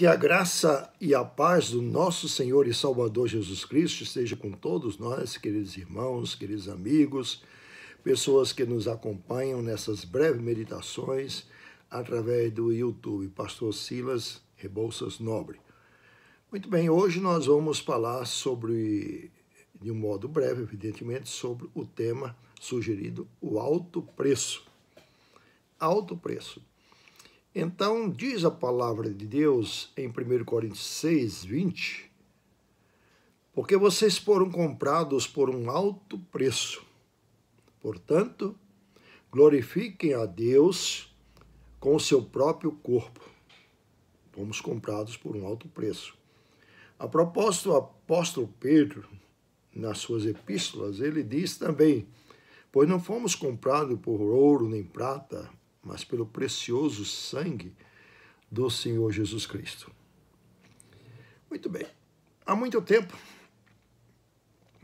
Que a graça e a paz do nosso Senhor e Salvador Jesus Cristo esteja com todos nós, queridos irmãos, queridos amigos, pessoas que nos acompanham nessas breves meditações através do YouTube, Pastor Silas Rebouças Nobre. Muito bem, hoje nós vamos falar sobre, de um modo breve, evidentemente, sobre o tema sugerido, o alto preço. Alto preço. Então, diz a palavra de Deus em 1 Coríntios 6, 20, porque vocês foram comprados por um alto preço. Portanto, glorifiquem a Deus com o seu próprio corpo. Fomos comprados por um alto preço. A propósito, o apóstolo Pedro, nas suas epístolas, ele diz também, pois não fomos comprados por ouro nem prata, mas pelo precioso sangue do Senhor Jesus Cristo. Muito bem. Há muito tempo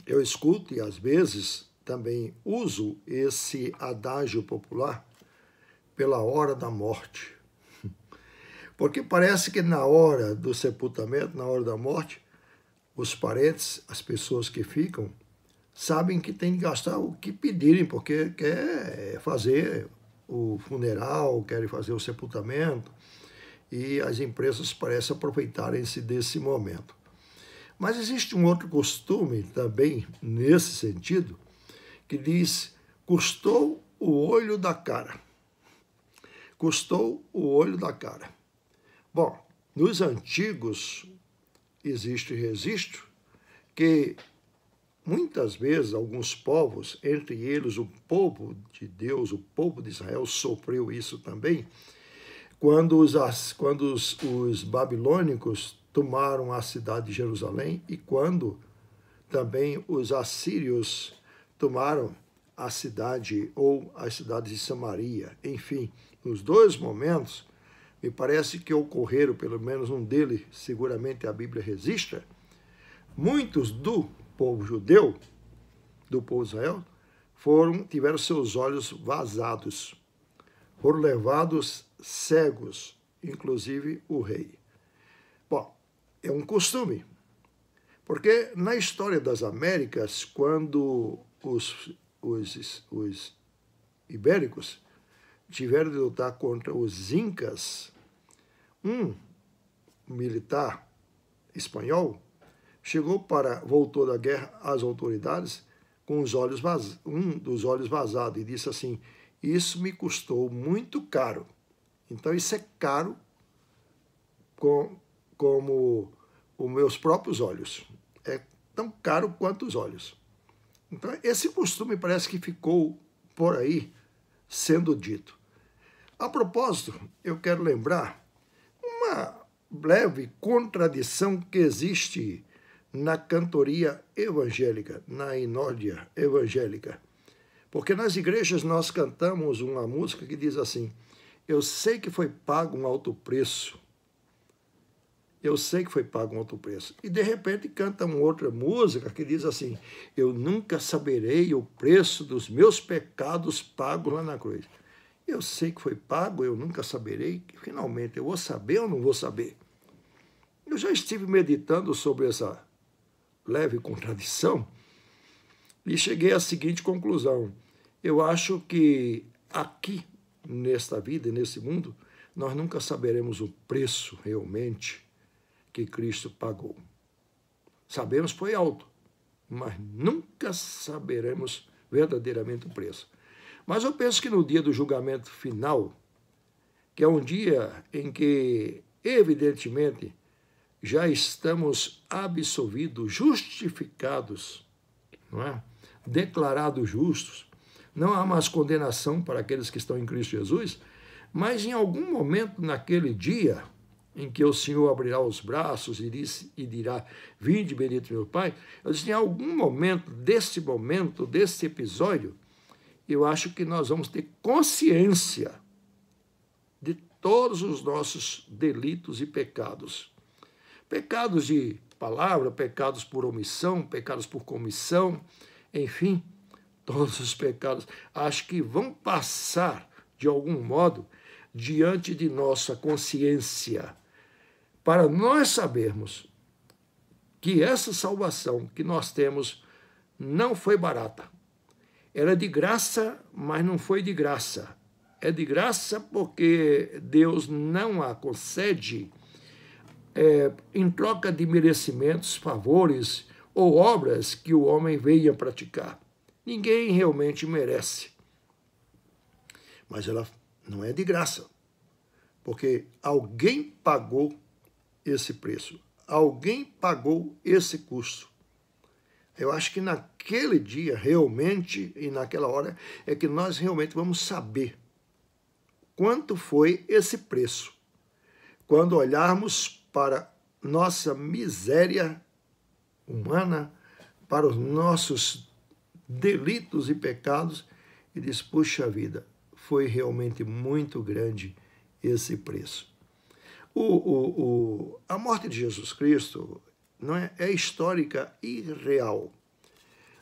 eu escuto e às vezes também uso esse adágio popular pela hora da morte. Porque parece que na hora do sepultamento, na hora da morte, os parentes, as pessoas que ficam, sabem que tem que gastar o que pedirem, porque quer fazer o funeral, querem fazer o sepultamento, e as empresas parecem aproveitarem-se desse momento. Mas existe um outro costume também, nesse sentido, que diz, custou o olho da cara. Custou o olho da cara. Bom, nos antigos existe registro que muitas vezes, alguns povos, entre eles o povo de Deus, o povo de Israel, sofreu isso também, quando os babilônicos tomaram a cidade de Jerusalém e quando também os assírios tomaram a cidade ou as cidades de Samaria. Enfim, nos dois momentos, me parece que ocorreram, pelo menos um deles, seguramente a Bíblia registra, muitos do povo judeu, do povo de Israel, tiveram seus olhos vazados, foram levados cegos, inclusive o rei. Bom, é um costume, porque na história das Américas, quando os ibéricos tiveram de lutar contra os incas, um militar espanhol voltou da guerra às autoridades com um dos olhos vazados e disse assim, isso me custou muito caro. Então isso é caro como os meus próprios olhos. É tão caro quanto os olhos. Então esse costume parece que ficou por aí sendo dito. A propósito, eu quero lembrar uma breve contradição que existe na cantoria evangélica, na inódia evangélica. Porque nas igrejas nós cantamos uma música que diz assim, eu sei que foi pago um alto preço. Eu sei que foi pago um alto preço. E de repente canta uma outra música que diz assim, eu nunca saberei o preço dos meus pecados pagos lá na cruz. Eu sei que foi pago, eu nunca saberei. Finalmente, eu vou saber ou não vou saber? Eu já estive meditando sobre essa leve contradição e cheguei à seguinte conclusão. Eu acho que aqui, nesta vida e nesse mundo, nós nunca saberemos o preço realmente que Cristo pagou. Sabemos que foi alto, mas nunca saberemos verdadeiramente o preço. Mas eu penso que no dia do julgamento final, que é um dia em que, evidentemente, já estamos absolvidos, justificados, não é? Declarados justos. Não há mais condenação para aqueles que estão em Cristo Jesus, mas em algum momento naquele dia em que o Senhor abrirá os braços e dirá, vinde bendito meu Pai, eu disse, em algum momento, desse episódio, eu acho que nós vamos ter consciência de todos os nossos delitos e pecados. Pecados de palavra, pecados por omissão, pecados por comissão, enfim, todos os pecados, acho que vão passar, de algum modo, diante de nossa consciência, para nós sabermos que essa salvação que nós temos não foi barata. Era de graça, mas não foi de graça. É de graça porque Deus não a concede em troca de merecimentos, favores ou obras que o homem venha praticar. Ninguém realmente merece. Mas ela não é de graça, porque alguém pagou esse preço. Alguém pagou esse custo. Eu acho que naquele dia, realmente, e naquela hora, é que nós realmente vamos saber quanto foi esse preço. Quando olharmos para nossa miséria humana, para os nossos delitos e pecados, e diz, puxa vida, foi realmente muito grande esse preço. A morte de Jesus Cristo não é histórica e real.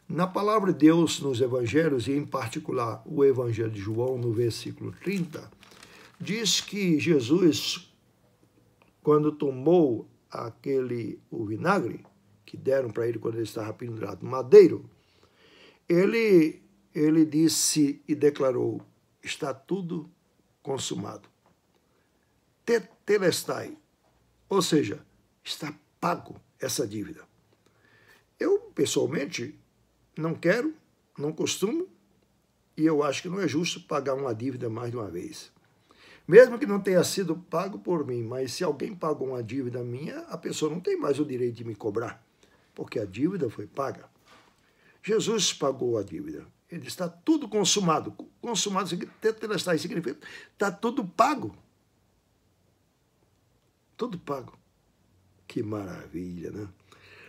Na palavra de Deus, nos evangelhos, e em particular o evangelho de João, no versículo 30, diz que Jesus, quando tomou o vinagre que deram para ele quando ele estava pendurado no madeiro, ele disse e declarou, está tudo consumado. Tetelestai, ou seja, está pago essa dívida. Eu, pessoalmente, não quero, não costumo, e eu acho que não é justo pagar uma dívida mais de uma vez. Mesmo que não tenha sido pago por mim, mas se alguém pagou uma dívida minha, a pessoa não tem mais o direito de me cobrar, porque a dívida foi paga. Jesus pagou a dívida. Ele disse, está tudo consumado. Consumado significa, está tudo pago. Tudo pago. Que maravilha, né?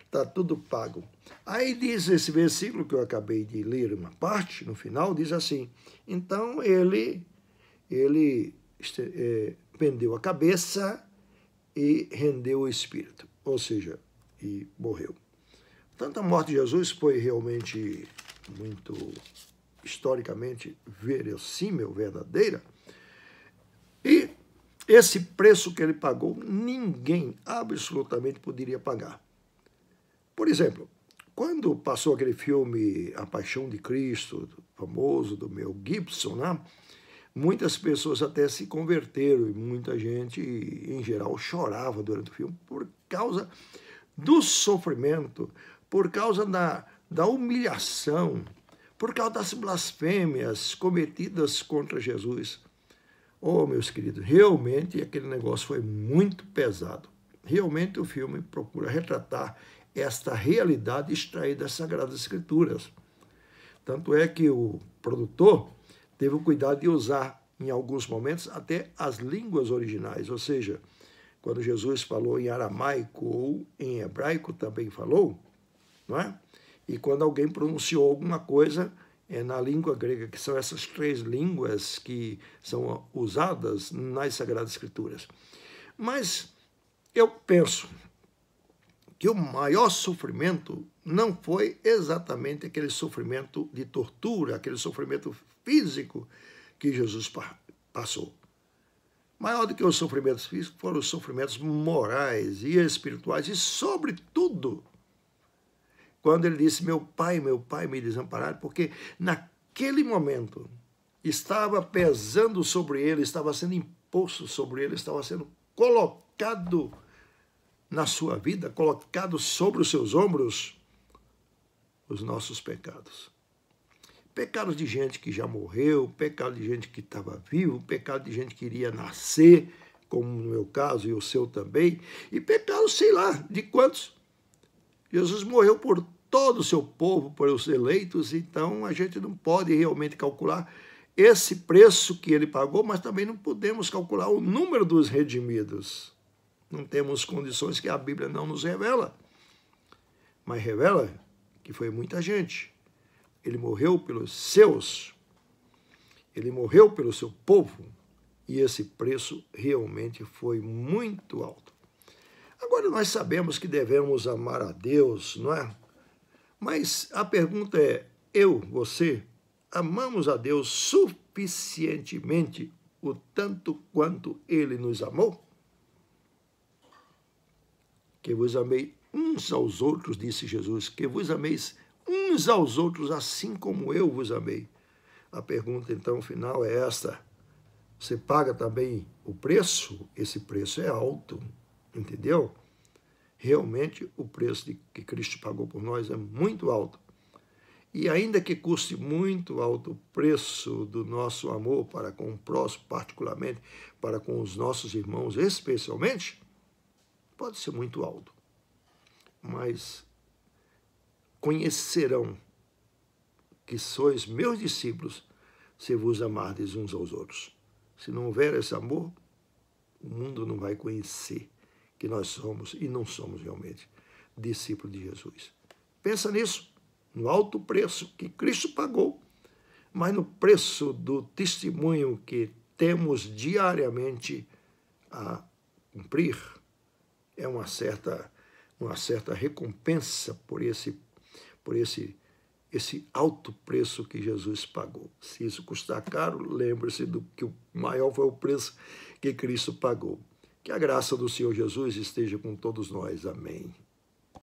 Está tudo pago. Aí diz esse versículo que eu acabei de ler, uma parte, no final, diz assim, então ele pendeu a cabeça e rendeu o espírito, ou seja, e morreu. Portanto, a morte de Jesus foi realmente muito historicamente verossímil, verdadeira, e esse preço que ele pagou, ninguém absolutamente poderia pagar. Por exemplo, quando passou aquele filme A Paixão de Cristo, famoso, do Mel Gibson, né? Muitas pessoas até se converteram e muita gente, em geral, chorava durante o filme por causa do sofrimento, por causa da humilhação, por causa das blasfêmias cometidas contra Jesus. Oh, meus queridos, realmente aquele negócio foi muito pesado. Realmente o filme procura retratar esta realidade extraída das Sagradas Escrituras. Tanto é que o produtor teve o cuidado de usar, em alguns momentos, até as línguas originais, ou seja, quando Jesus falou em aramaico ou em hebraico também falou, não é? E quando alguém pronunciou alguma coisa na língua grega, que são essas três línguas que são usadas nas Sagradas Escrituras. Mas eu penso que o maior sofrimento não foi exatamente aquele sofrimento de tortura, aquele sofrimento físico que Jesus passou. Maior do que os sofrimentos físicos foram os sofrimentos morais e espirituais, e sobretudo, quando ele disse, meu pai me desampararam, porque naquele momento estava pesando sobre ele, estava sendo imposto sobre ele, estava sendo colocado na sua vida, colocado sobre os seus ombros, os nossos pecados. Pecados de gente que já morreu, pecado de gente que estava vivo, pecado de gente que iria nascer, como no meu caso e o seu também, e pecados, sei lá, de quantos. Jesus morreu por todo o seu povo, por os eleitos, então a gente não pode realmente calcular esse preço que ele pagou, mas também não podemos calcular o número dos redimidos. Não temos condições que a Bíblia não nos revela, mas revela que foi muita gente. Ele morreu pelos seus, ele morreu pelo seu povo, e esse preço realmente foi muito alto. Agora, nós sabemos que devemos amar a Deus, não é? Mas a pergunta é, você, amamos a Deus suficientemente o tanto quanto Ele nos amou? que vos amei uns aos outros, disse Jesus, que vos ameis uns aos outros, assim como eu vos amei. A pergunta, então, final é esta: você paga também o preço? Esse preço é alto, entendeu? Realmente, o preço que Cristo pagou por nós é muito alto. E ainda que custe muito alto o preço do nosso amor para com o próximo, particularmente para com os nossos irmãos, especialmente, pode ser muito alto. Mas conhecerão que sois meus discípulos se vos amardes uns aos outros. Se não houver esse amor, o mundo não vai conhecer que nós somos e não somos realmente discípulos de Jesus. Pensa nisso, no alto preço que Cristo pagou, mas no preço do testemunho que temos diariamente a cumprir. É uma certa recompensa por esse alto preço que Jesus pagou. Se isso custar caro, lembre-se do que o maior foi o preço que Cristo pagou. Que a graça do Senhor Jesus esteja com todos nós. Amém.